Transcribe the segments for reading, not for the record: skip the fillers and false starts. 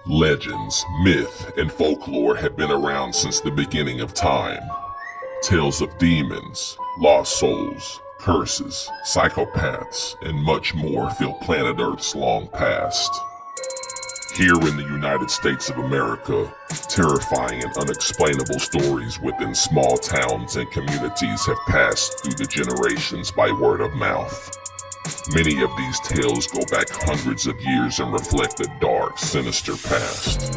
Legends, myth, and folklore have been around since the beginning of time. Tales of demons, lost souls, curses, psychopaths, and much more fill planet Earth's long past. Here in the United States of America, terrifying and unexplainable stories within small towns and communities have passed through the generations by word of mouth. Many of these tales go back hundreds of years and reflect a dark, sinister past.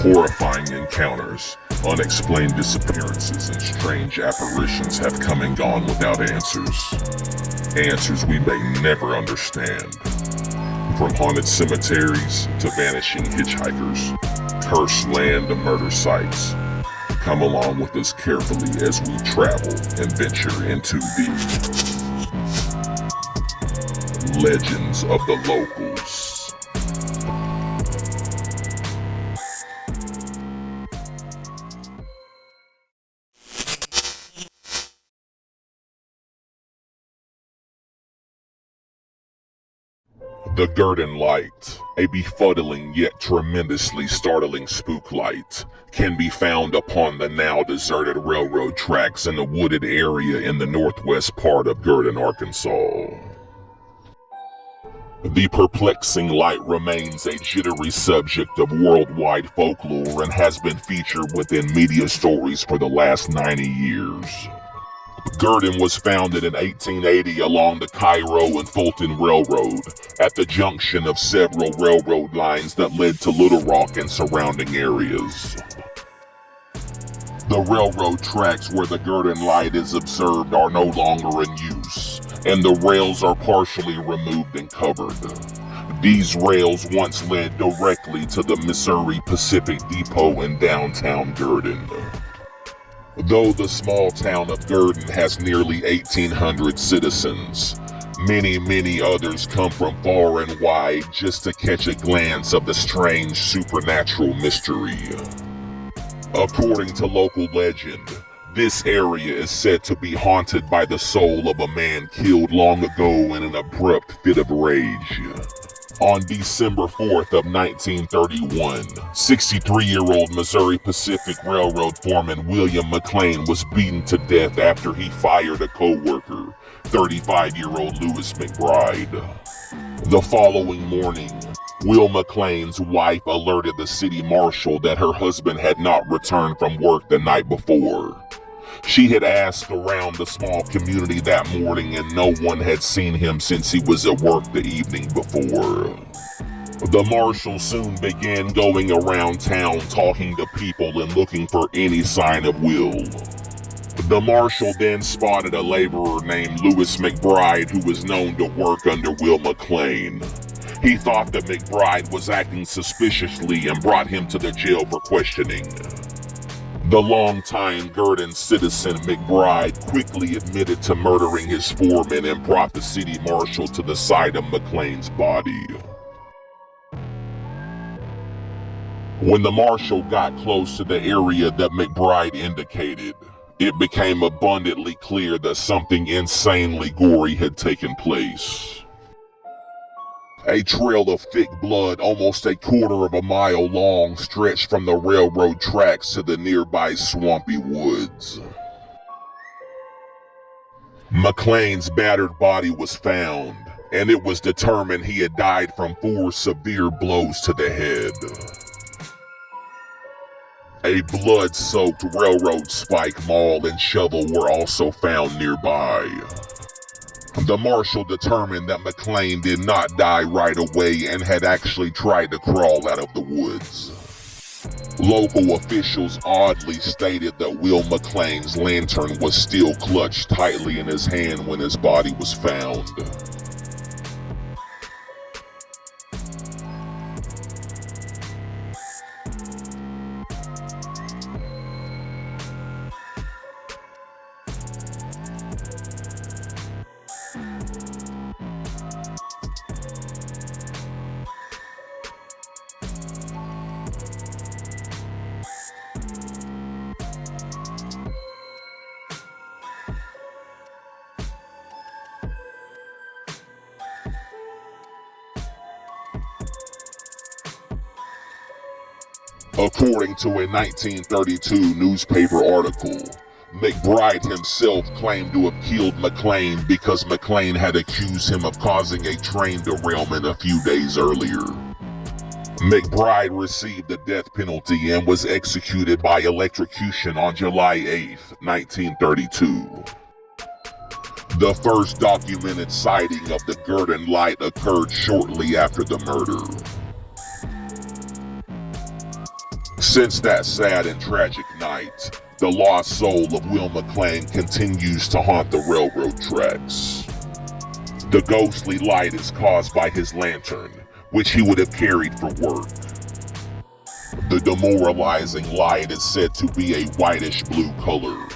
Horrifying encounters, unexplained disappearances, and strange apparitions have come and gone without answers. Answers we may never understand. From haunted cemeteries to vanishing hitchhikers, cursed land to murder sites. Come along with us carefully as we travel and venture into the legends of the locals. The Gurdon light, a befuddling yet tremendously startling spook light, can be found upon the now deserted railroad tracks in a wooded area in the northwest part of Gurdon, Arkansas. The perplexing light remains a jittery subject of worldwide folklore and has been featured within media stories for the last 90 years. Gurdon was founded in 1880 along the Cairo and Fulton Railroad at the junction of several railroad lines that led to Little Rock and surrounding areas. The railroad tracks where the Gurdon light is observed are no longer in use, and the rails are partially removed and covered. These rails once led directly to the Missouri Pacific Depot in downtown Gurdon. Though the small town of Gurdon has nearly 1,800 citizens, many others come from far and wide just to catch a glance of the strange supernatural mystery. According to local legend, this area is said to be haunted by the soul of a man killed long ago in an abrupt fit of rage. On December 4th of 1931, 63-year-old Missouri Pacific Railroad foreman William McLean was beaten to death after he fired a co-worker, 35-year-old Louis McBride. The following morning, Will McLean's wife alerted the city marshal that her husband had not returned from work the night before. She had asked around the small community that morning and no one had seen him since he was at work the evening before. The marshal soon began going around town talking to people and looking for any sign of Will. The marshal then spotted a laborer named Louis McBride who was known to work under Will McLean. He thought that McBride was acting suspiciously and brought him to the jail for questioning. The longtime Gurdon citizen McBride quickly admitted to murdering his foreman and brought the city marshal to the site of McLean's body. When the marshal got close to the area that McBride indicated, it became abundantly clear that something insanely gory had taken place. A trail of thick blood almost a quarter of a mile long stretched from the railroad tracks to the nearby swampy woods. McLean's battered body was found, and it was determined he had died from 4 severe blows to the head. A blood-soaked railroad spike maul and shovel were also found nearby. The marshal determined that McLean did not die right away and had actually tried to crawl out of the woods. Local officials oddly stated that Will McLean's lantern was still clutched tightly in his hand when his body was found. According to a 1932 newspaper article, McBride himself claimed to have killed McLean because McLean had accused him of causing a train derailment a few days earlier. McBride received the death penalty and was executed by electrocution on July 8, 1932. The first documented sighting of the Gurdon light occurred shortly after the murder. Since that sad and tragic night, the lost soul of Will McLean continues to haunt the railroad tracks. The ghostly light is caused by his lantern, which he would have carried for work. The demoralizing light is said to be a whitish blue color,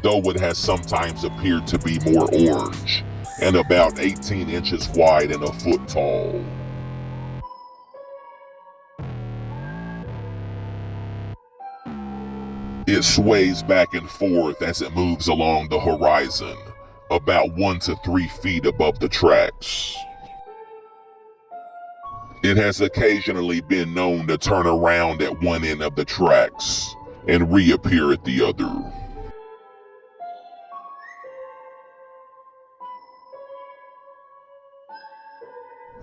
though it has sometimes appeared to be more orange, and about 18 inches wide and a foot tall. It sways back and forth as it moves along the horizon, about 1 to 3 feet above the tracks. It has occasionally been known to turn around at one end of the tracks and reappear at the other.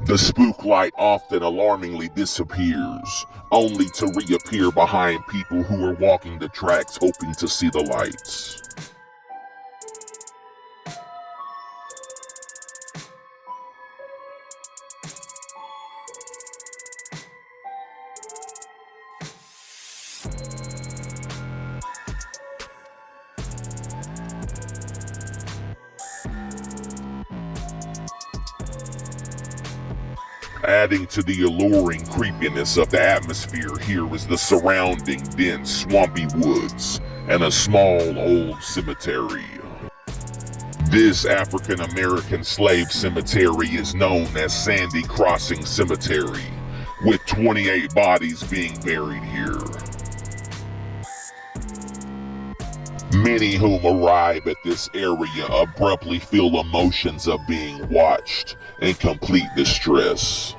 The spook light often alarmingly disappears, only to reappear behind people who are walking the tracks hoping to see the lights. Adding to the alluring creepiness of the atmosphere here is the surrounding dense swampy woods and a small old cemetery. This African American slave cemetery is known as Sandy Crossing Cemetery, with 28 bodies being buried here. Many whom arrive at this area abruptly feel emotions of being watched in complete distress.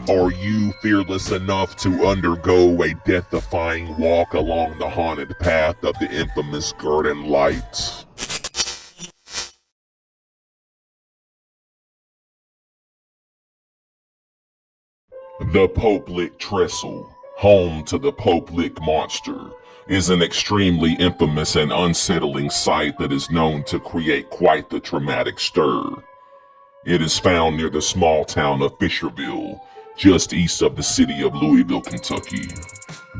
Are you fearless enough to undergo a death-defying walk along the haunted path of the infamous Gurdon light? The Pope Lick Trestle, home to the Pope Lick Monster, is an extremely infamous and unsettling sight that is known to create quite the traumatic stir. It is found near the small town of Fisherville, just east of the city of Louisville, Kentucky.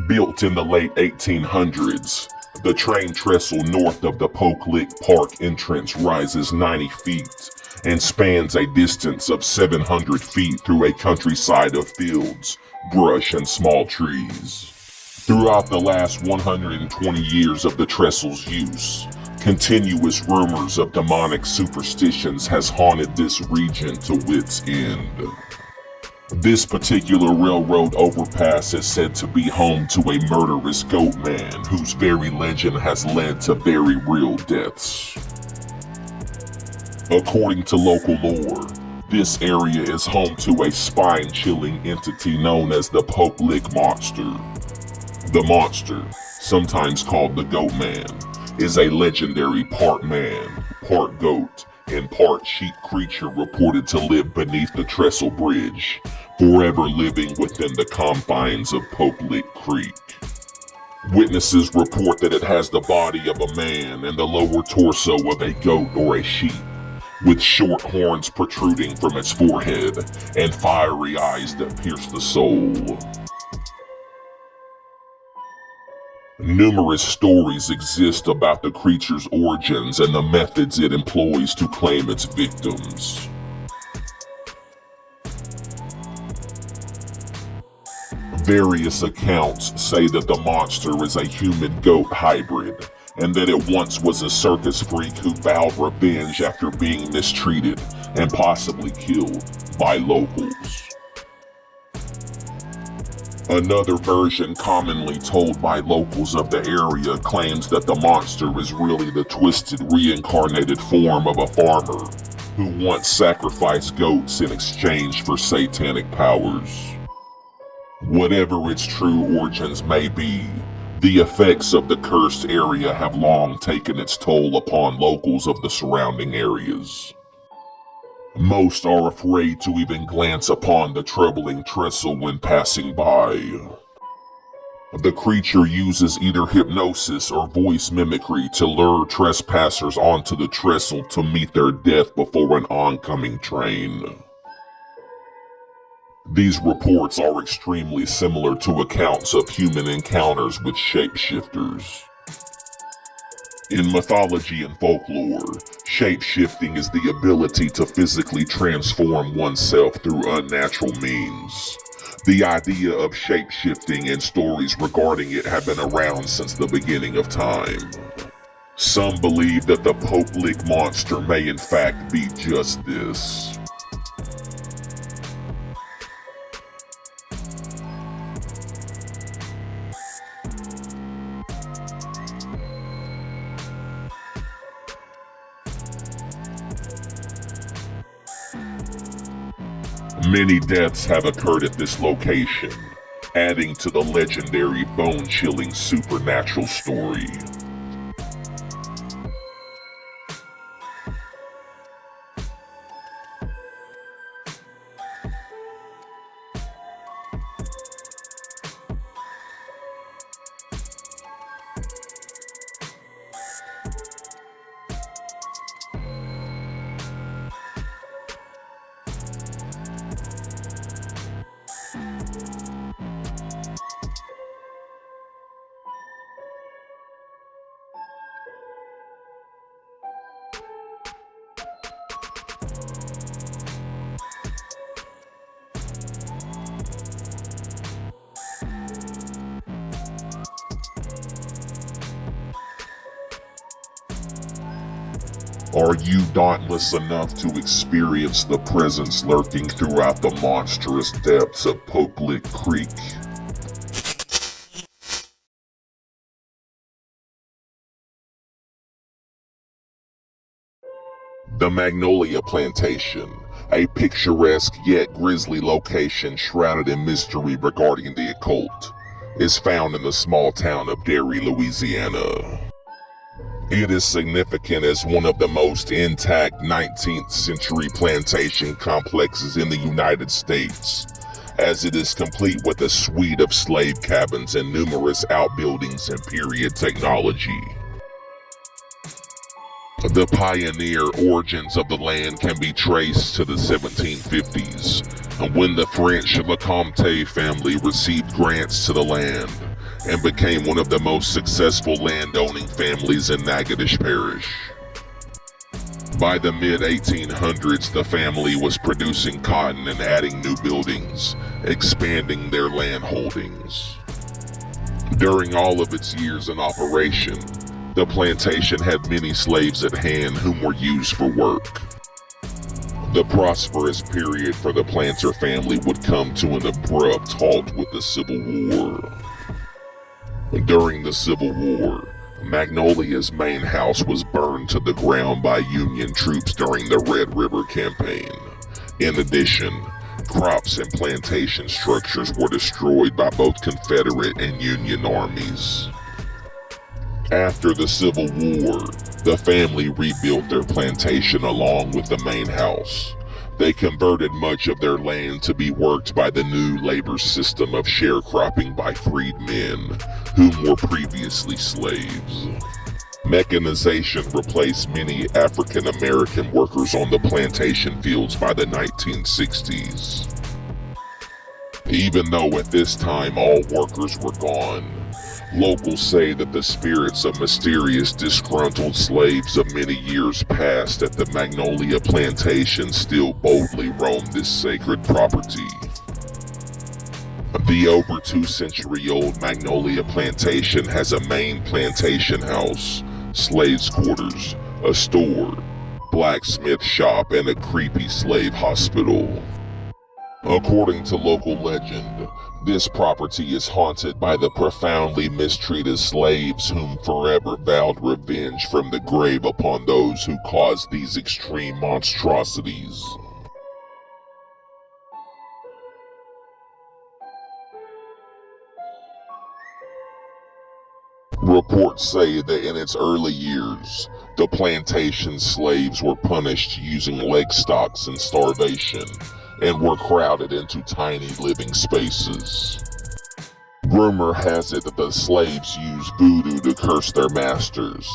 Built in the late 1800s, the train trestle north of the Pope Lick Park entrance rises 90 feet and spans a distance of 700 feet through a countryside of fields, brush, and small trees. Throughout the last 120 years of the trestle's use, continuous rumors of demonic superstitions has haunted this region to wit's end. This particular railroad overpass is said to be home to a murderous goat man whose very legend has led to very real deaths. According to local lore, this area is home to a spine-chilling entity known as the Pope Lick Monster. The monster, sometimes called the Goat Man, is a legendary part man, part goat, and part sheep creature reported to live beneath the Trestle Bridge, forever living within the confines of Pope Lick Creek. Witnesses report that it has the body of a man and the lower torso of a goat or a sheep, with short horns protruding from its forehead and fiery eyes that pierce the soul. Numerous stories exist about the creature's origins and the methods it employs to claim its victims. Various accounts say that the monster is a human-goat hybrid, and that it once was a circus freak who vowed revenge after being mistreated and possibly killed by locals. Another version commonly told by locals of the area claims that the monster is really the twisted reincarnated form of a farmer who once sacrificed goats in exchange for satanic powers. Whatever its true origins may be, the effects of the cursed area have long taken its toll upon locals of the surrounding areas. Most are afraid to even glance upon the troubling trestle when passing by. The creature uses either hypnosis or voice mimicry to lure trespassers onto the trestle to meet their death before an oncoming train. These reports are extremely similar to accounts of human encounters with shapeshifters. In mythology and folklore, shape-shifting is the ability to physically transform oneself through unnatural means. The idea of shape-shifting and stories regarding it have been around since the beginning of time. Some believe that the Pope Lick Monster may in fact be just this. Many deaths have occurred at this location, adding to the legendary bone-chilling supernatural story. Are you dauntless enough to experience the presence lurking throughout the monstrous depths of Pope Lick Creek? The Magnolia Plantation, a picturesque yet grisly location shrouded in mystery regarding the occult, is found in the small town of Derry, Louisiana. It is significant as one of the most intact 19th century plantation complexes in the United States, as it is complete with a suite of slave cabins and numerous outbuildings and period technology. The pioneer origins of the land can be traced to the 1750s, when the French Lecomte family received grants to the land and became one of the most successful landowning families in Natchitoches Parish. By the mid-1800s, the family was producing cotton and adding new buildings, expanding their land holdings. During all of its years in operation, the plantation had many slaves at hand whom were used for work. The prosperous period for the planter family would come to an abrupt halt with the Civil War. During the Civil War, Magnolia's main house was burned to the ground by Union troops during the Red River Campaign. In addition, crops and plantation structures were destroyed by both Confederate and Union armies. After the Civil War, the family rebuilt their plantation along with the main house. They converted much of their land to be worked by the new labor system of sharecropping by freedmen, whom were previously slaves. Mechanization replaced many African American workers on the plantation fields by the 1960s. Even though at this time all workers were gone, locals say that the spirits of mysterious disgruntled slaves of many years past at the Magnolia plantation still boldly roam this sacred property. The over 2-century-old Magnolia plantation has a main plantation house, slaves' quarters, a store, blacksmith shop, and a creepy slave hospital. According to local legend, this property is haunted by the profoundly mistreated slaves whom forever vowed revenge from the grave upon those who caused these extreme monstrosities. Reports say that in its early years, the plantation slaves were punished using leg stocks and starvation, and were crowded into tiny living spaces. Rumor has it that the slaves used voodoo to curse their masters,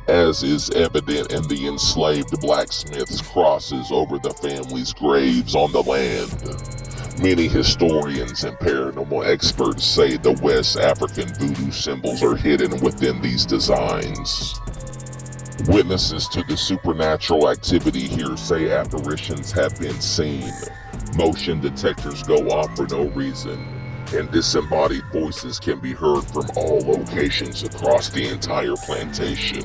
as is evident in the enslaved blacksmith's crosses over the family's graves on the land. Many historians and paranormal experts say the West African voodoo symbols are hidden within these designs. Witnesses to the supernatural activity here say apparitions have been seen, motion detectors go off for no reason, and disembodied voices can be heard from all locations across the entire plantation.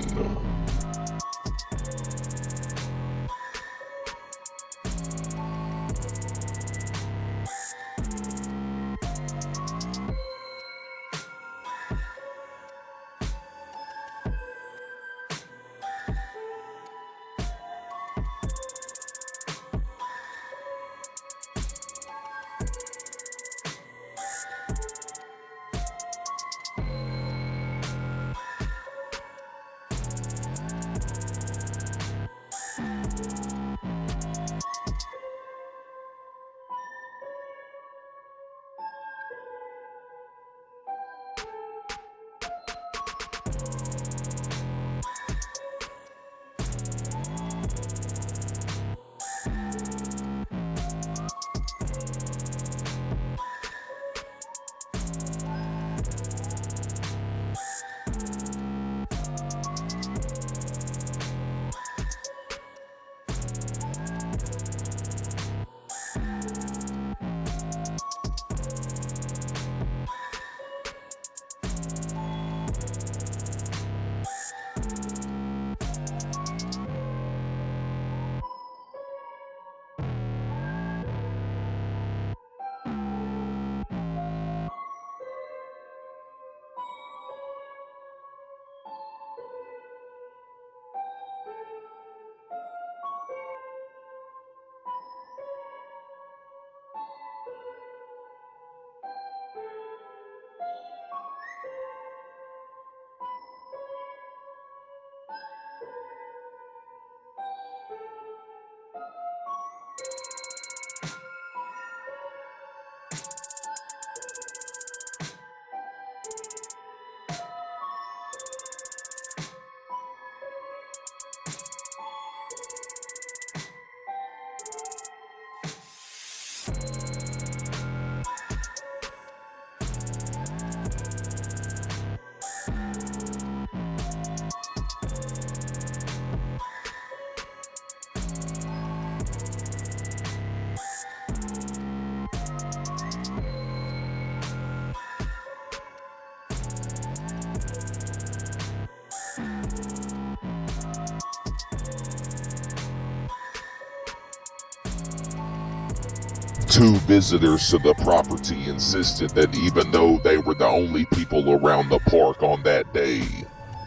Two visitors to the property insisted that even though they were the only people around the park on that day,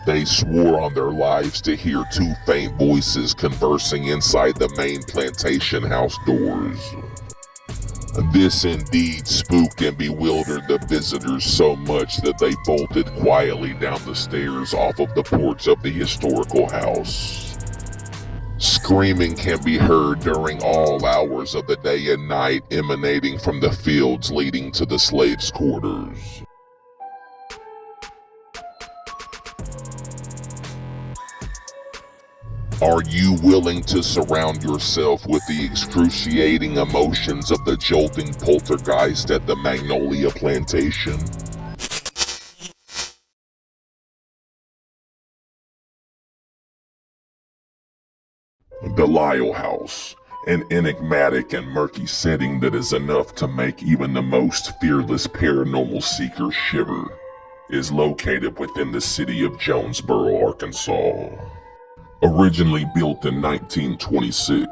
they swore on their lives to hear two faint voices conversing inside the main plantation house doors. This indeed spooked and bewildered the visitors so much that they bolted quietly down the stairs off of the porch of the historical house. Screaming can be heard during all hours of the day and night, emanating from the fields leading to the slaves' quarters. Are you willing to surround yourself with the excruciating emotions of the jolting poltergeist at the Magnolia Plantation? The LYLE House, an enigmatic and murky setting that is enough to make even the most fearless paranormal seeker shiver, is located within the city of Jonesboro, Arkansas. Originally built in 1926,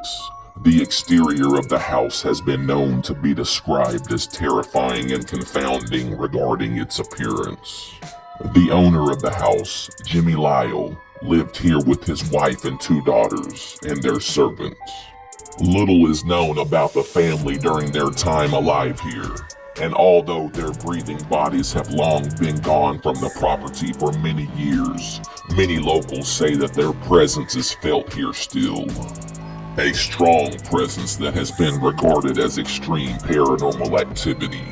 the exterior of the house has been known to be described as terrifying and confounding regarding its appearance. The owner of the house, Jimmy Lyle, lived here with his wife and two daughters and their servants. Little is known about the family during their time alive here, and although their breathing bodies have long been gone from the property for many years, many locals say that their presence is felt here still. A strong presence that has been regarded as extreme paranormal activity.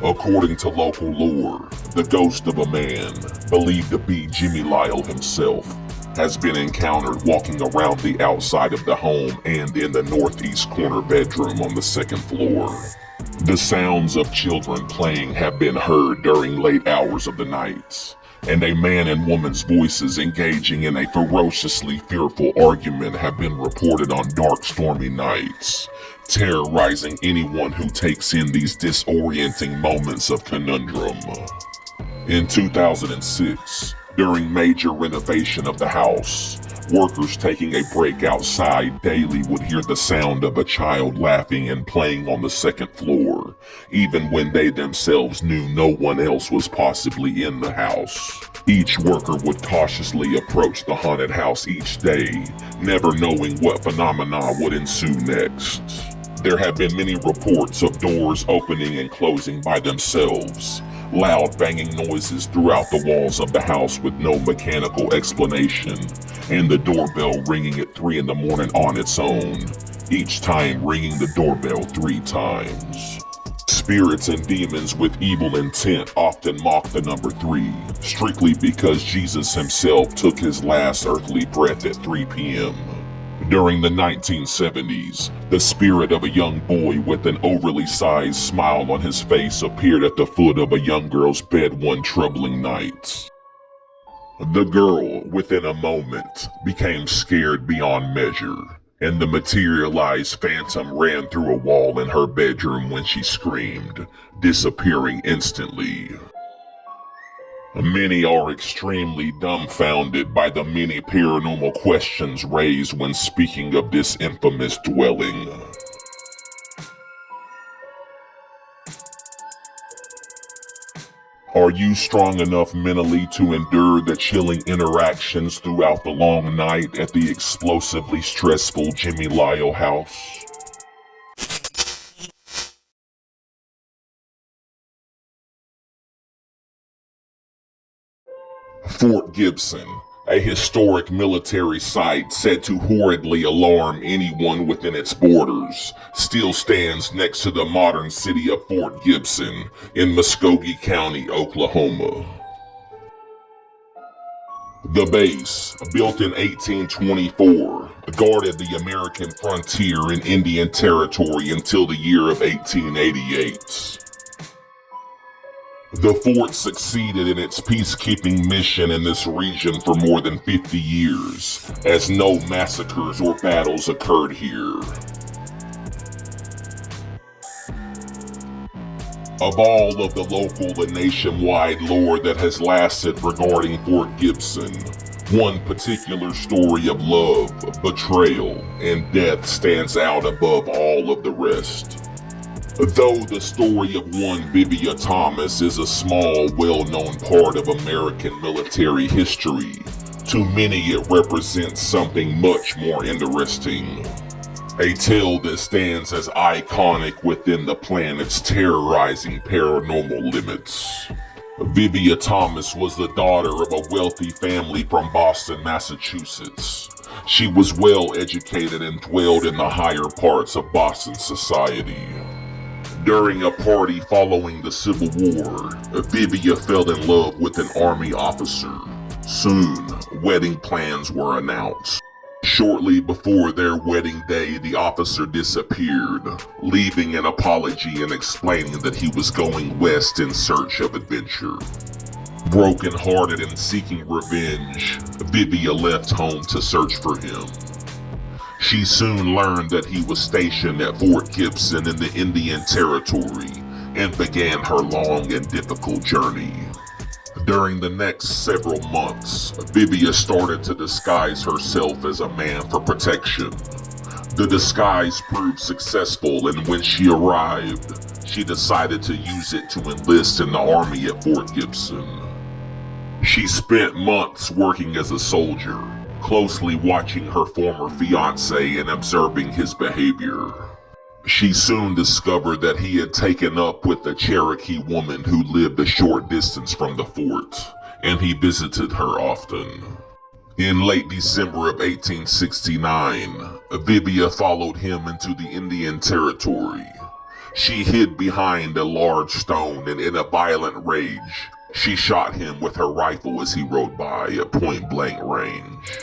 According to local lore, the ghost of a man, believed to be Jimmy Lyle himself, has been encountered walking around the outside of the home and in the northeast corner bedroom on the second floor. The sounds of children playing have been heard during late hours of the night, and a man and woman's voices engaging in a ferociously fearful argument have been reported on dark, stormy nights, terrorizing anyone who takes in these disorienting moments of conundrum. In 2006, during major renovation of the house, workers taking a break outside daily would hear the sound of a child laughing and playing on the second floor, even when they themselves knew no one else was possibly in the house. Each worker would cautiously approach the haunted house each day, never knowing what phenomena would ensue next. There have been many reports of doors opening and closing by themselves, loud banging noises throughout the walls of the house with no mechanical explanation, and the doorbell ringing at 3 a.m. on its own, each time ringing the doorbell 3 times. Spirits and demons with evil intent often mock the number 3, strictly because Jesus himself took his last earthly breath at 3 p.m. During the 1970s, the spirit of a young boy with an overly sized smile on his face appeared at the foot of a young girl's bed one troubling night. The girl, within a moment, became scared beyond measure, and the materialized phantom ran through a wall in her bedroom when she screamed, disappearing instantly. Many are extremely dumbfounded by the many paranormal questions raised when speaking of this infamous dwelling. Are you strong enough mentally to endure the chilling interactions throughout the long night at the explosively stressful Jimmy Lyle house? Fort Gibson, a historic military site said to horridly alarm anyone within its borders, still stands next to the modern city of Fort Gibson in Muskogee County, Oklahoma. The base, built in 1824, guarded the American frontier in Indian Territory until the year of 1888. The fort succeeded in its peacekeeping mission in this region for more than 50 years, as no massacres or battles occurred here. Of all of the local and nationwide lore that has lasted regarding Fort Gibson, one particular story of love, betrayal, and death stands out above all of the rest. Though the story of one Vivia Thomas is a small, well-known part of American military history, to many it represents something much more interesting. A tale that stands as iconic within the planet's terrorizing paranormal limits. Vivia Thomas was the daughter of a wealthy family from Boston, Massachusetts. She was well educated and dwelled in the higher parts of Boston society. During a party following the Civil War, Vivia fell in love with an army officer. Soon, wedding plans were announced. Shortly before their wedding day, the officer disappeared, leaving an apology and explaining that he was going west in search of adventure. Broken-hearted and seeking revenge, Vivia left home to search for him. She soon learned that he was stationed at Fort Gibson in the Indian Territory and began her long and difficult journey. During the next several months, Vivia started to disguise herself as a man for protection. The disguise proved successful, and when she arrived, she decided to use it to enlist in the army at Fort Gibson. She spent months working as a soldier, closely watching her former fiancé and observing his behavior. She soon discovered that he had taken up with a Cherokee woman who lived a short distance from the fort, and he visited her often. In late December of 1869, Vivia followed him into the Indian Territory. She hid behind a large stone, and in a violent rage, she shot him with her rifle as he rode by at point-blank range.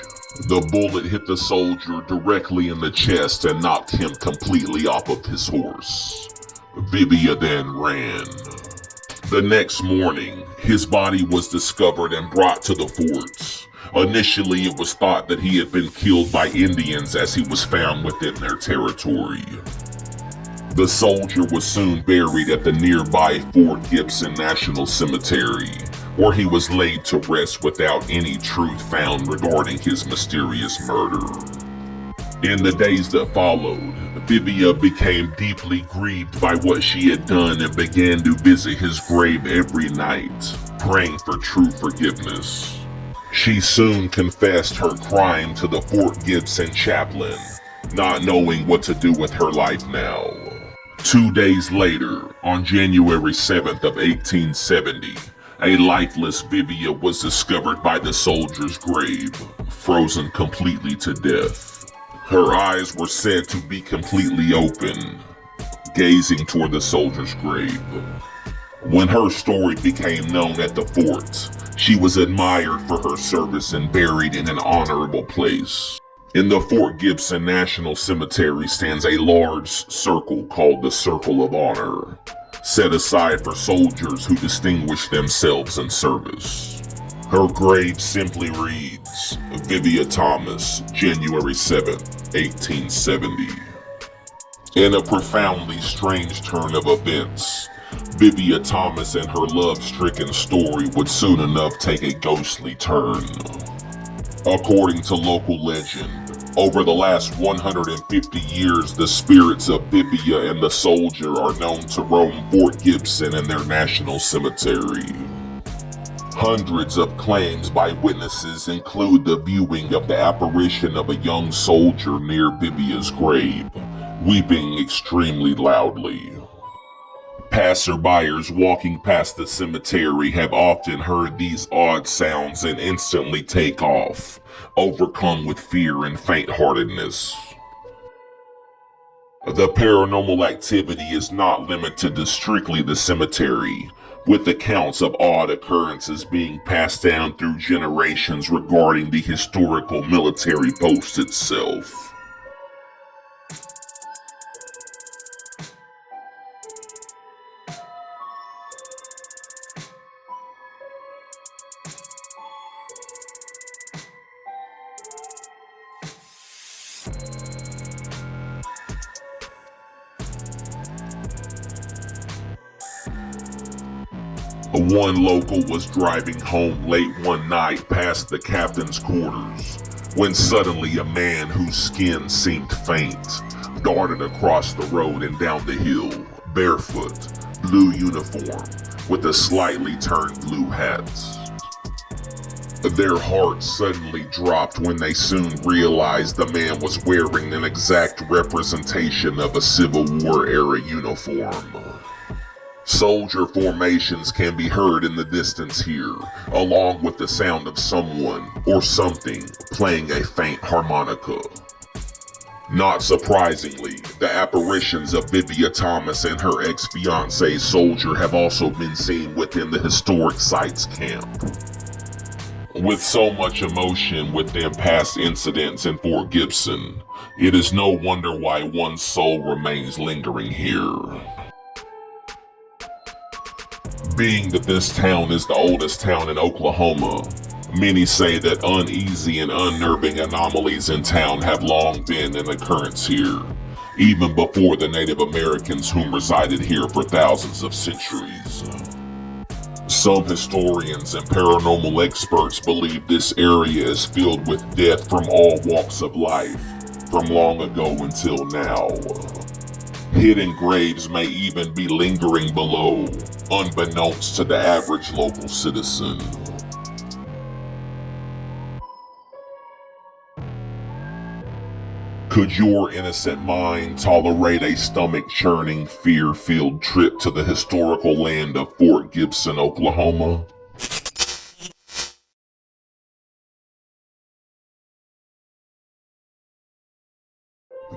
The bullet hit the soldier directly in the chest and knocked him completely off of his horse. Vivia then ran. The next morning, his body was discovered and brought to the fort. Initially, it was thought that he had been killed by Indians as he was found within their territory. The soldier was soon buried at the nearby Fort Gibson National Cemetery, where he was laid to rest without any truth found regarding his mysterious murder. In the days that followed, Vivia became deeply grieved by what she had done and began to visit his grave every night, praying for true forgiveness. She soon confessed her crime to the Fort Gibson chaplain, not knowing what to do with her life now. 2 days later, on January 7th of 1870, a lifeless Vivia was discovered by the soldier's grave, frozen completely to death. Her eyes were said to be completely open, gazing toward the soldier's grave. When her story became known at the fort, she was admired for her service and buried in an honorable place. In the Fort Gibson National Cemetery stands a large circle called the Circle of Honor, set aside for soldiers who distinguish themselves in service. Her grave simply reads, Vivia Thomas, January 7, 1870. In a profoundly strange turn of events, Vivia Thomas and her love-stricken story would soon enough take a ghostly turn. According to local legend, over the last 150 years, the spirits of Vivia and the soldier are known to roam Fort Gibson and their national cemetery. Hundreds of claims by witnesses include the viewing of the apparition of a young soldier near Vivia's grave, weeping extremely loudly. Passerbyers walking past the cemetery have often heard these odd sounds and instantly take off, overcome with fear and faint-heartedness. The paranormal activity is not limited to strictly the cemetery, with accounts of odd occurrences being passed down through generations regarding the historical military post itself. One local was driving home late one night past the captain's quarters, when suddenly a man whose skin seemed faint darted across the road and down the hill, barefoot, blue uniform, with a slightly turned blue hat. Their hearts suddenly dropped when they soon realized the man was wearing an exact representation of a Civil War era uniform. Soldier formations can be heard in the distance here, along with the sound of someone or something playing a faint harmonica. Not surprisingly, the apparitions of Vivia Thomas and her ex-fiancé Soldier have also been seen within the historic sites camp. With so much emotion within past incidents in Fort Gibson, it is no wonder why one soul remains lingering here. Being that this town is the oldest town in Oklahoma, many say that uneasy and unnerving anomalies in town have long been in occurrence here, even before the Native Americans whom resided here for thousands of centuries. Some historians and paranormal experts believe this area is filled with death from all walks of life, from long ago until now. Hidden graves may even be lingering below, unbeknownst to the average local citizen. Could your innocent mind tolerate a stomach-churning, fear-filled trip to the historical land of Fort Gibson, Oklahoma?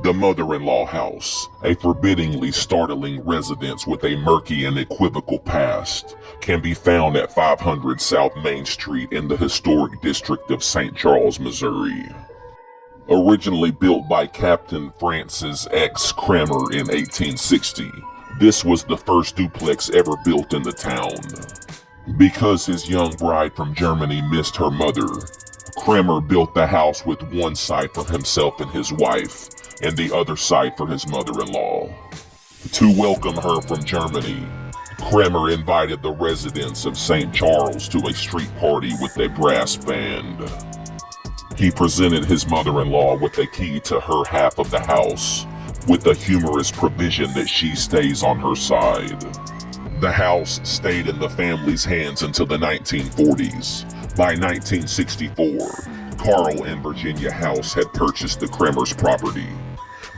The mother-in-law house, a forbiddingly startling residence with a murky and equivocal past, can be found at 500 South Main Street in the historic district of St. Charles, Missouri. Originally built by Captain Francis X. Kramer in 1860, this was the first duplex ever built in the town. Because his young bride from Germany missed her mother, Kramer built the house with one side for himself and his wife, and the other side for his mother-in-law. To welcome her from Germany, Kramer invited the residents of St. Charles to a street party with a brass band. He presented his mother-in-law with a key to her half of the house, with a humorous provision that she stays on her side. The house stayed in the family's hands until the 1940s. By 1964, Carl and Virginia House had purchased the Kramer's property.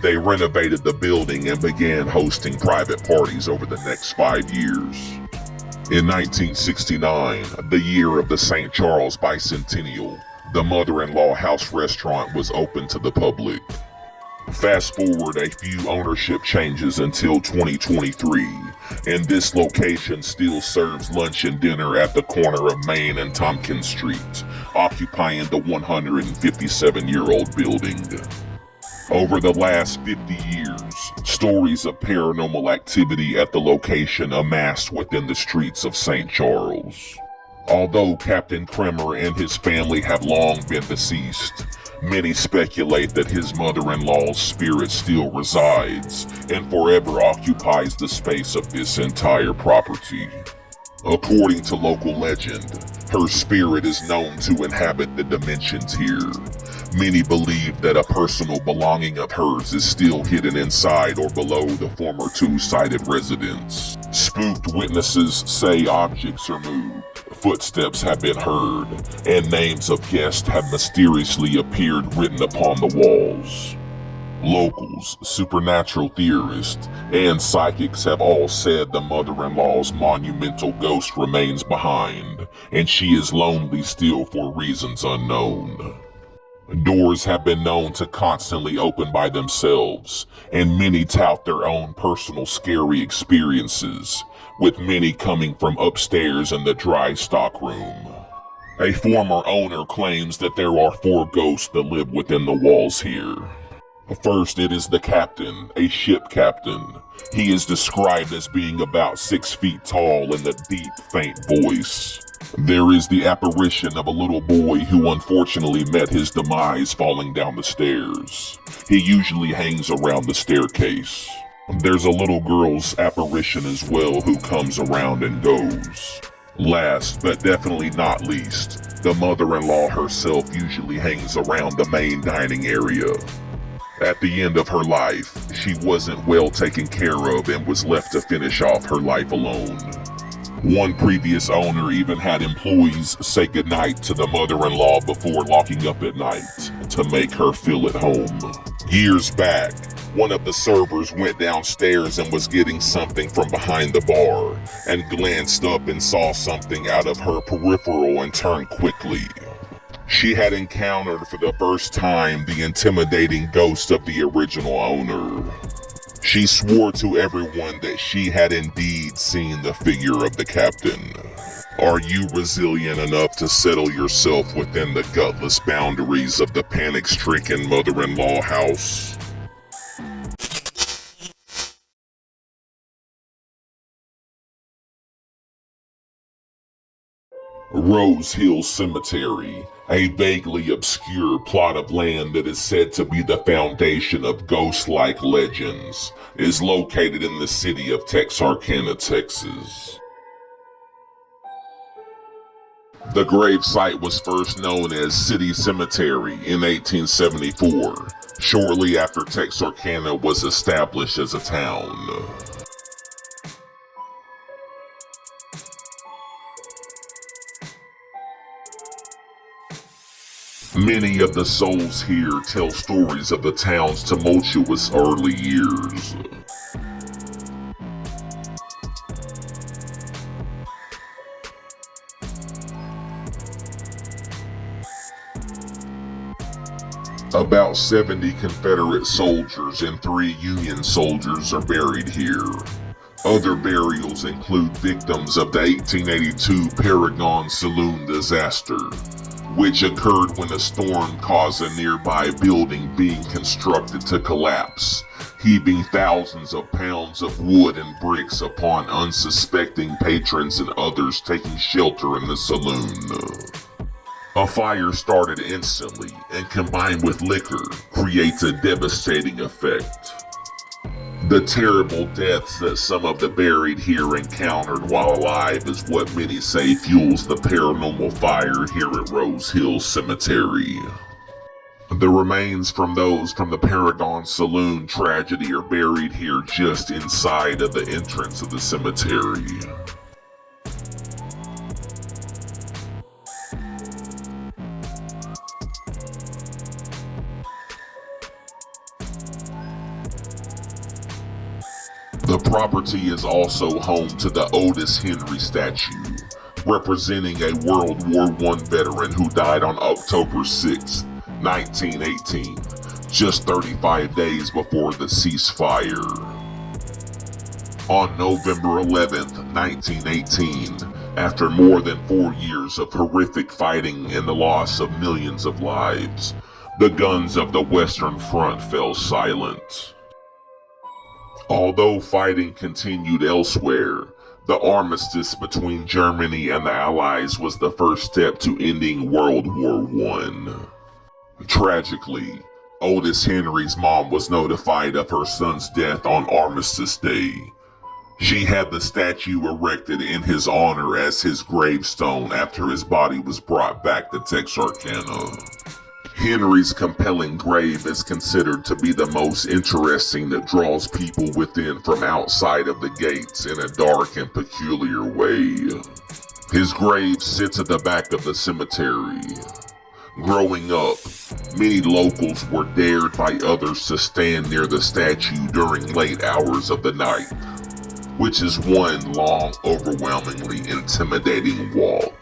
They renovated the building and began hosting private parties over the next 5 years. In 1969, the year of the St. Charles Bicentennial, the mother-in-law house restaurant was open to the public. Fast forward a few ownership changes until 2023, and this location still serves lunch and dinner at the corner of Main and Tompkins Street, occupying the 157-year-old building. Over the last 50 years, stories of paranormal activity at the location amassed within the streets of St. Charles. Although Captain Kramer and his family have long been deceased, many speculate that his mother-in-law's spirit still resides and forever occupies the space of this entire property. According to local legend, her spirit is known to inhabit the dimensions here. Many believe that a personal belonging of hers is still hidden inside or below the former two-sided residence. Spooked witnesses say objects are moved, footsteps have been heard, and names of guests have mysteriously appeared written upon the walls. Locals, supernatural theorists, and psychics have all said the mother-in-law's monumental ghost remains behind, and she is lonely still for reasons unknown. Doors have been known to constantly open by themselves, and many tout their own personal scary experiences, with many coming from upstairs in the dry stock room. A former owner claims that there are 4 ghosts that live within the walls here. First, it is the captain, a ship captain. He is described as being about 6 feet tall and a deep, faint voice. There is the apparition of a little boy who unfortunately met his demise falling down the stairs. He usually hangs around the staircase. There's a little girl's apparition as well who comes around and goes. Last, but definitely not least, the mother-in-law herself usually hangs around the main dining area. At the end of her life, she wasn't well taken care of and was left to finish off her life alone. One previous owner even had employees say goodnight to the mother-in-law before locking up at night to make her feel at home. Years back, one of the servers went downstairs and was getting something from behind the bar and glanced up and saw something out of her peripheral and turned quickly. She had encountered for the first time the intimidating ghost of the original owner. She swore to everyone that she had indeed seen the figure of the captain. Are you resilient enough to settle yourself within the gutless boundaries of the panic-stricken mother-in-law house? Rose Hill Cemetery, a vaguely obscure plot of land that is said to be the foundation of ghost-like legends, is located in the city of Texarkana, Texas. The grave site was first known as City Cemetery in 1874, shortly after Texarkana was established as a town. Many of the souls here tell stories of the town's tumultuous early years. About 70 Confederate soldiers and 3 Union soldiers are buried here. Other burials include victims of the 1882 Paragon Saloon disaster, which occurred when a storm caused a nearby building being constructed to collapse, heaving thousands of pounds of wood and bricks upon unsuspecting patrons and others taking shelter in the saloon. A fire started instantly and, combined with liquor, creates a devastating effect. The terrible deaths that some of the buried here encountered while alive is what many say fuels the paranormal fire here at Rose Hill Cemetery. The remains from those from the Paragon Saloon tragedy are buried here just inside of the entrance of the cemetery. The property is also home to the Otis Henry statue, representing a World War I veteran who died on October 6, 1918, just 35 days before the ceasefire. On November 11, 1918, after more than 4 years of horrific fighting and the loss of millions of lives, the guns of the Western Front fell silent. Although fighting continued elsewhere, the armistice between Germany and the Allies was the first step to ending World War I. Tragically, Otis Henry's mom was notified of her son's death on Armistice Day. She had the statue erected in his honor as his gravestone after his body was brought back to Texarkana. Henry's compelling grave is considered to be the most interesting that draws people within from outside of the gates in a dark and peculiar way. His grave sits at the back of the cemetery. Growing up, many locals were dared by others to stand near the statue during late hours of the night, which is one long, overwhelmingly intimidating walk.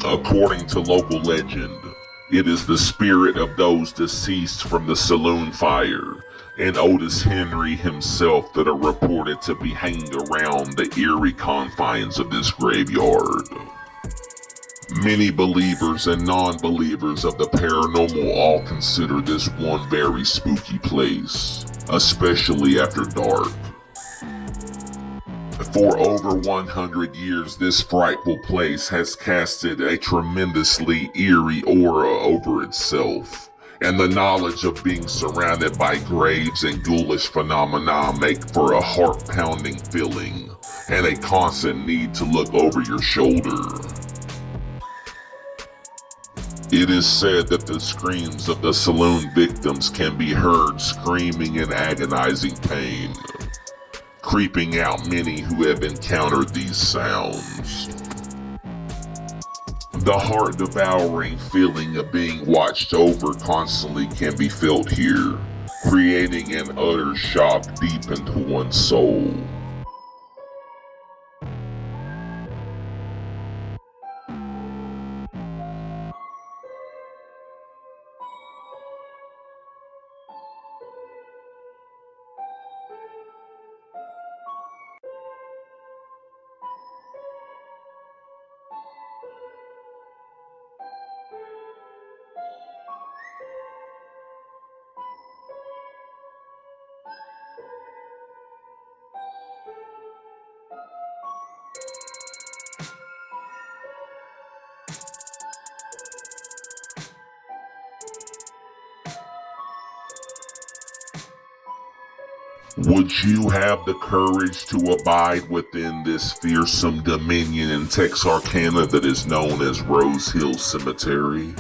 According to local legend, it is the spirit of those deceased from the saloon fire and Otis Henry himself that are reported to be hanging around the eerie confines of this graveyard. Many believers and non-believers of the paranormal all consider this one very spooky place, especially after dark. For over 100 years, this frightful place has casted a tremendously eerie aura over itself, and the knowledge of being surrounded by graves and ghoulish phenomena make for a heart-pounding feeling and a constant need to look over your shoulder. It is said that the screams of the saloon victims can be heard screaming in agonizing pain, creeping out many who have encountered these sounds. The heart-devouring feeling of being watched over constantly can be felt here, creating an utter shock deep into one's soul. Would you have the courage to abide within this fearsome dominion in Texarkana that is known as Rose Hill Cemetery?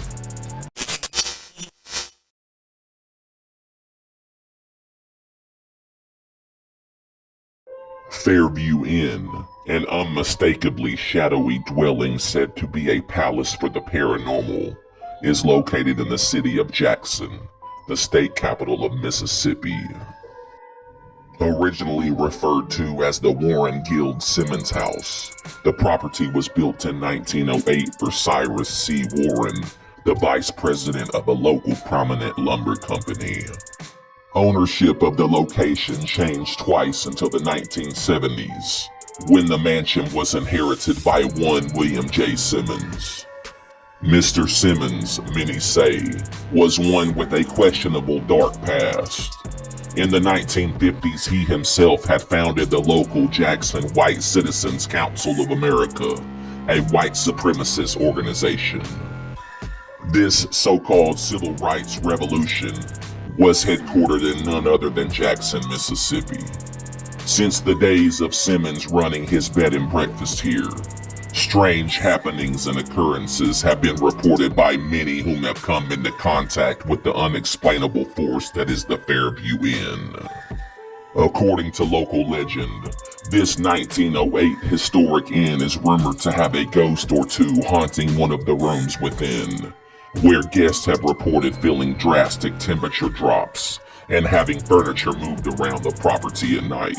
Fairview Inn, an unmistakably shadowy dwelling said to be a palace for the paranormal, is located in the city of Jackson, the state capital of Mississippi. Originally referred to as the Warren Guild Simmons House, the property was built in 1908 for Cyrus C. Warren, the vice president of a local prominent lumber company. Ownership of the location changed twice until the 1970s, when the mansion was inherited by one William J. Simmons. Mr. Simmons, many say, was one with a questionable dark past. In the 1950s, he himself had founded the local Jackson White Citizens Council of America, a white supremacist organization. This so-called civil rights revolution was headquartered in none other than Jackson, Mississippi. Since the days of Simmons running his bed and breakfast here, strange happenings and occurrences have been reported by many whom have come into contact with the unexplainable force that is the Fairview Inn. According to local legend, this 1908 historic inn is rumored to have a ghost or two haunting one of the rooms within, where guests have reported feeling drastic temperature drops and having furniture moved around the property at night.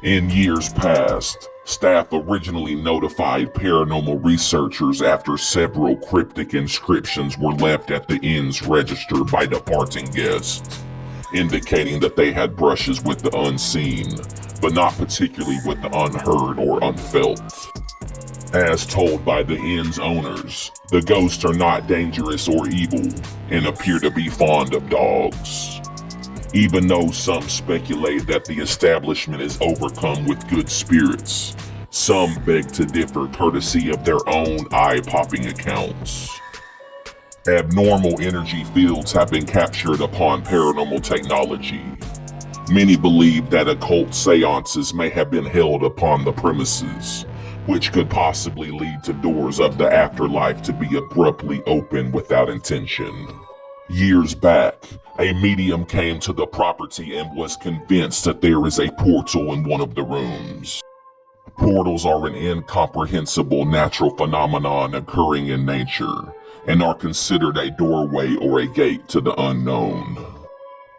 In years past, staff originally notified paranormal researchers after several cryptic inscriptions were left at the inn's register by departing guests, indicating that they had brushes with the unseen, but not particularly with the unheard or unfelt. As told by the inn's owners, the ghosts are not dangerous or evil and appear to be fond of dogs. Even though some speculate that the establishment is overcome with good spirits, some beg to differ courtesy of their own eye-popping accounts. Abnormal energy fields have been captured upon paranormal technology. Many believe that occult seances may have been held upon the premises, which could possibly lead to doors of the afterlife to be abruptly opened without intention. Years back, a medium came to the property and was convinced that there is a portal in one of the rooms. Portals are an incomprehensible natural phenomenon occurring in nature, and are considered a doorway or a gate to the unknown.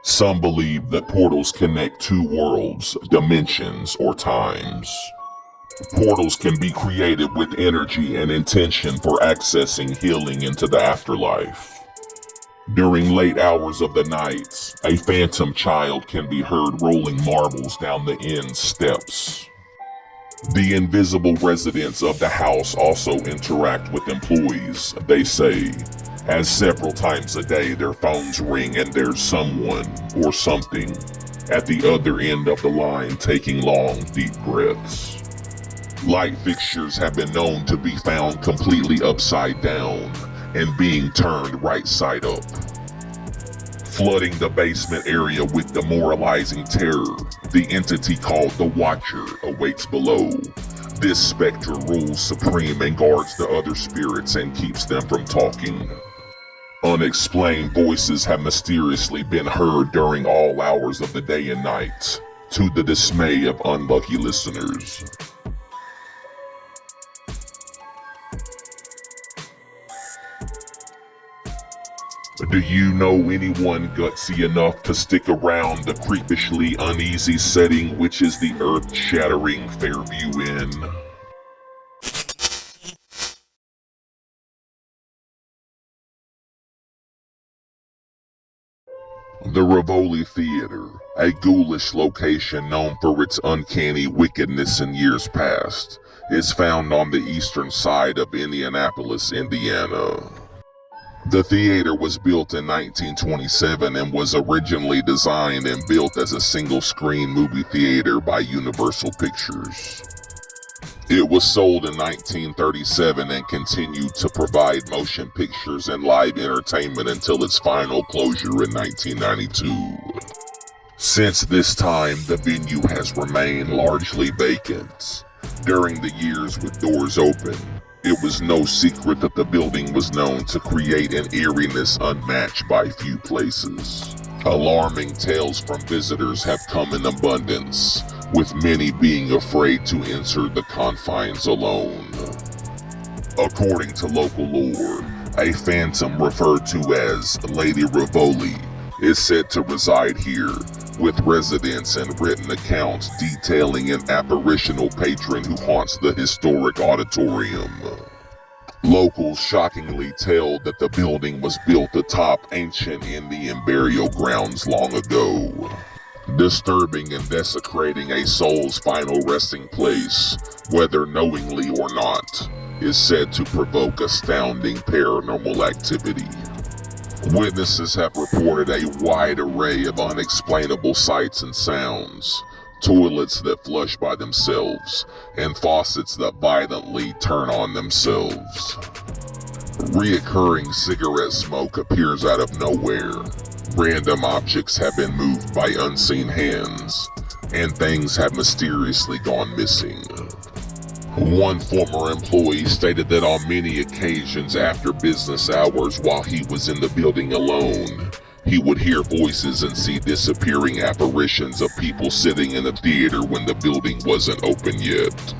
Some believe that portals connect two worlds, dimensions, or times. Portals can be created with energy and intention for accessing healing into the afterlife. During late hours of the night, a phantom child can be heard rolling marbles down the inn's steps. The invisible residents of the house also interact with employees, they say, as several times a day their phones ring and there's someone or something at the other end of the line taking long, deep breaths. Light fixtures have been known to be found completely upside down and being turned right side up, flooding the basement area with demoralizing terror. The entity called the Watcher awaits below. This specter rules supreme and guards the other spirits and keeps them from talking. Unexplained voices have mysteriously been heard during all hours of the day and night, to the dismay of unlucky listeners. Do you know anyone gutsy enough to stick around the creepishly uneasy setting which is the earth-shattering Fairview Inn? The RIVOLI Theater, a ghoulish location known for its uncanny wickedness in years past, is found on the eastern side of Indianapolis, Indiana. The theater was built in 1927 and was originally designed and built as a single-screen movie theater by Universal Pictures. It was sold in 1937 and continued to provide motion pictures and live entertainment until its final closure in 1992. Since this time, the venue has remained largely vacant. During the years with doors open, it was no secret that the building was known to create an eeriness unmatched by few places. Alarming tales from visitors have come in abundance, with many being afraid to enter the confines alone. According to local lore, a phantom referred to as Lady Rivoli is said to reside here, with residents and written accounts detailing an apparitional patron who haunts the historic auditorium. Locals shockingly tell that the building was built atop ancient Indian burial grounds long ago, disturbing and desecrating a soul's final resting place, whether knowingly or not, is said to provoke astounding paranormal activity. Witnesses have reported a wide array of unexplainable sights and sounds, toilets that flush by themselves, and faucets that violently turn on themselves. Reoccurring cigarette smoke appears out of nowhere. Random objects have been moved by unseen hands, and things have mysteriously gone missing. One former employee stated that on many occasions after business hours while he was in the building alone, he would hear voices and see disappearing apparitions of people sitting in the theater when the building wasn't open yet.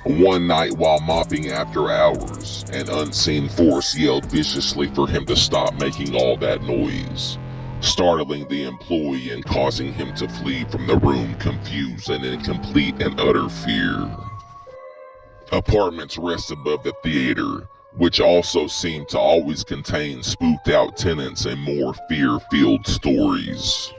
One night while mopping after hours, an unseen force yelled viciously for him to stop making all that noise, startling the employee and causing him to flee from the room confused and in complete and utter fear. Apartments rest above the theater, which also seem to always contain spooked out tenants and more fear-filled stories.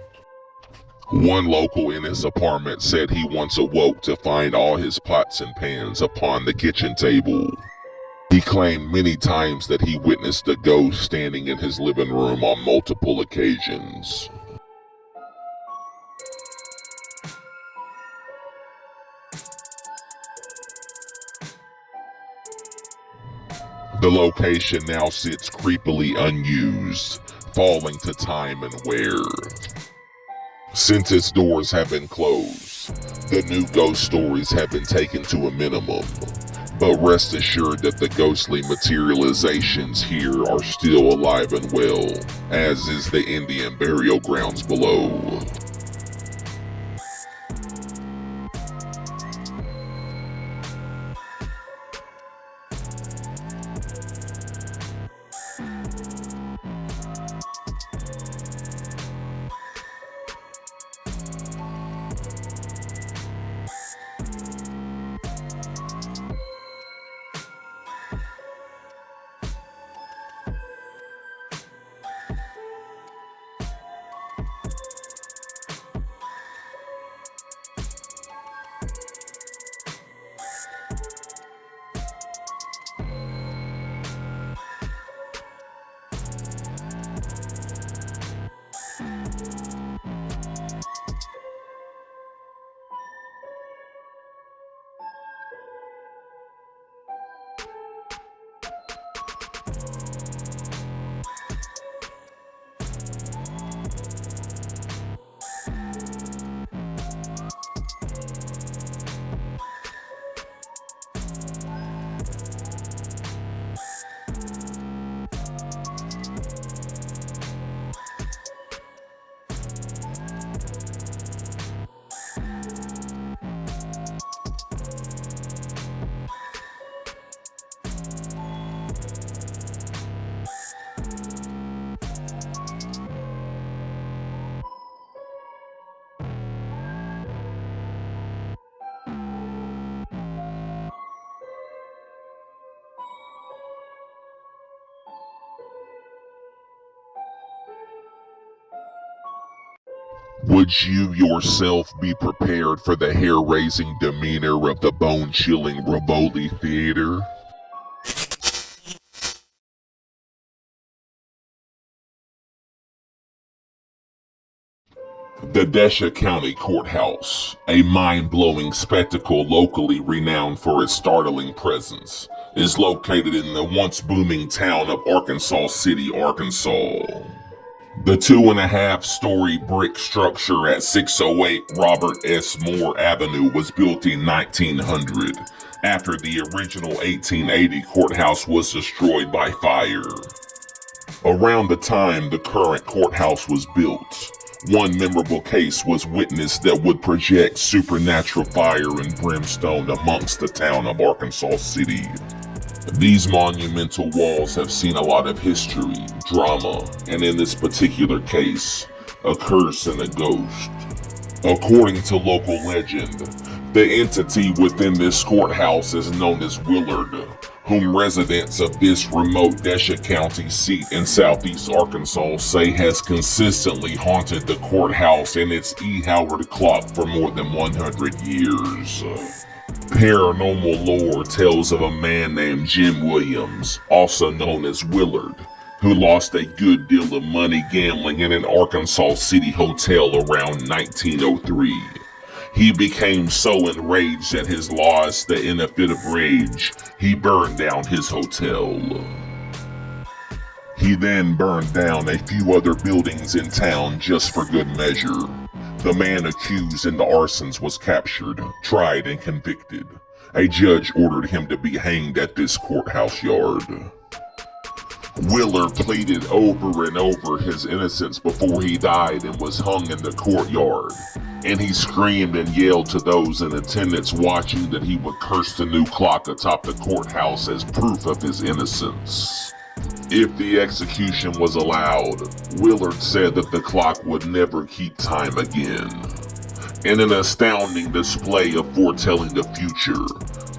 One local in his apartment said he once awoke to find all his pots and pans upon the kitchen table. He claimed many times that he witnessed a ghost standing in his living room on multiple occasions. The location now sits creepily unused, falling to time and wear. Since its doors have been closed, the new ghost stories have been taken to a minimum, but rest assured that the ghostly materializations here are still alive and well, as is the Indian burial grounds below. Would you yourself be prepared for the hair-raising demeanor of the bone-chilling Rivoli Theater? The DESHA County Courthouse, a mind-blowing spectacle locally renowned for its startling presence, is located in the once booming town of Arkansas City, Arkansas. The 2.5-story brick structure at 608 Robert S. Moore Avenue was built in 1900, after the original 1880 courthouse was destroyed by fire. Around the time the current courthouse was built, one memorable case was witnessed that would project supernatural fire and brimstone amongst the town of Arkansas City. These monumental walls have seen a lot of history, drama, and in this particular case, a curse and a ghost. According to local legend, the entity within this courthouse is known as Willard, whom residents of this remote DESHA County seat in southeast Arkansas say has consistently haunted the courthouse and its E. Howard clock for more than 100 years. Paranormal lore tells of a man named Jim Williams, also known as Willard, who lost a good deal of money gambling in an Arkansas City hotel around 1903. He became so enraged at his loss that in a fit of rage, he burned down his hotel. He then burned down a few other buildings in town just for good measure. The man accused in the arsons was captured, tried, and convicted. A judge ordered him to be hanged at this courthouse yard. Willard pleaded over and over his innocence before he died and was hung in the courtyard, and he screamed and yelled to those in attendance watching that he would curse the new clock atop the courthouse as proof of his innocence. If the execution was allowed, Willard said that the clock would never keep time again. In an astounding display of foretelling the future,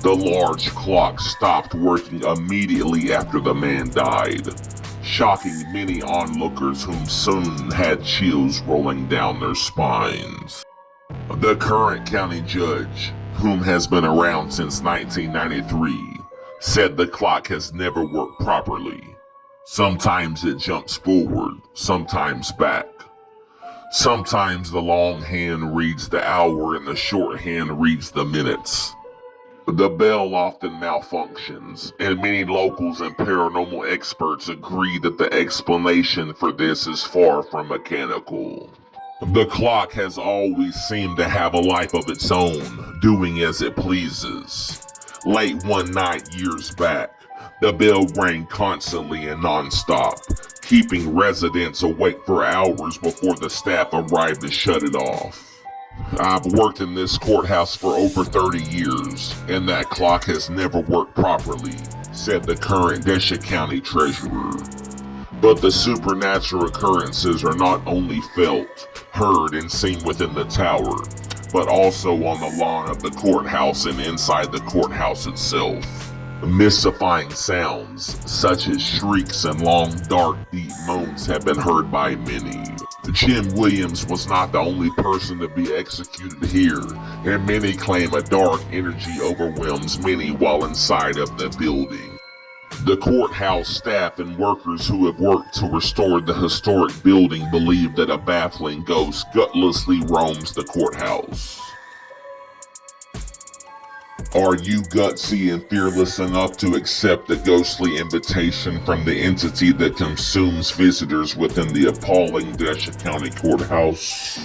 the large clock stopped working immediately after the man died, shocking many onlookers whom soon had chills rolling down their spines. The current county judge, whom has been around since 1993, said the clock has never worked properly. Sometimes it jumps forward, sometimes back. Sometimes the long hand reads the hour and the short hand reads the minutes. The bell often malfunctions, and many locals and paranormal experts agree that the explanation for this is far from mechanical. The clock has always seemed to have a life of its own, doing as it pleases. Late one night years back, the bell rang constantly and non-stop, keeping residents awake for hours before the staff arrived to shut it off. I've worked in this courthouse for over 30 years, and that clock has never worked properly, said the current DESHA County Treasurer. But the supernatural occurrences are not only felt, heard, and seen within the tower, but also on the lawn of the courthouse and inside the courthouse itself. Mystifying sounds, such as shrieks and long, dark, deep moans have been heard by many. Jim Williams was not the only person to be executed here, and many claim a dark energy overwhelms many while inside of the building. The courthouse staff and workers who have worked to restore the historic building believe that a baffling ghost gutlessly roams the courthouse. Are you gutsy and fearless enough to accept the ghostly invitation from the entity that consumes visitors within the appalling DESHA County Courthouse?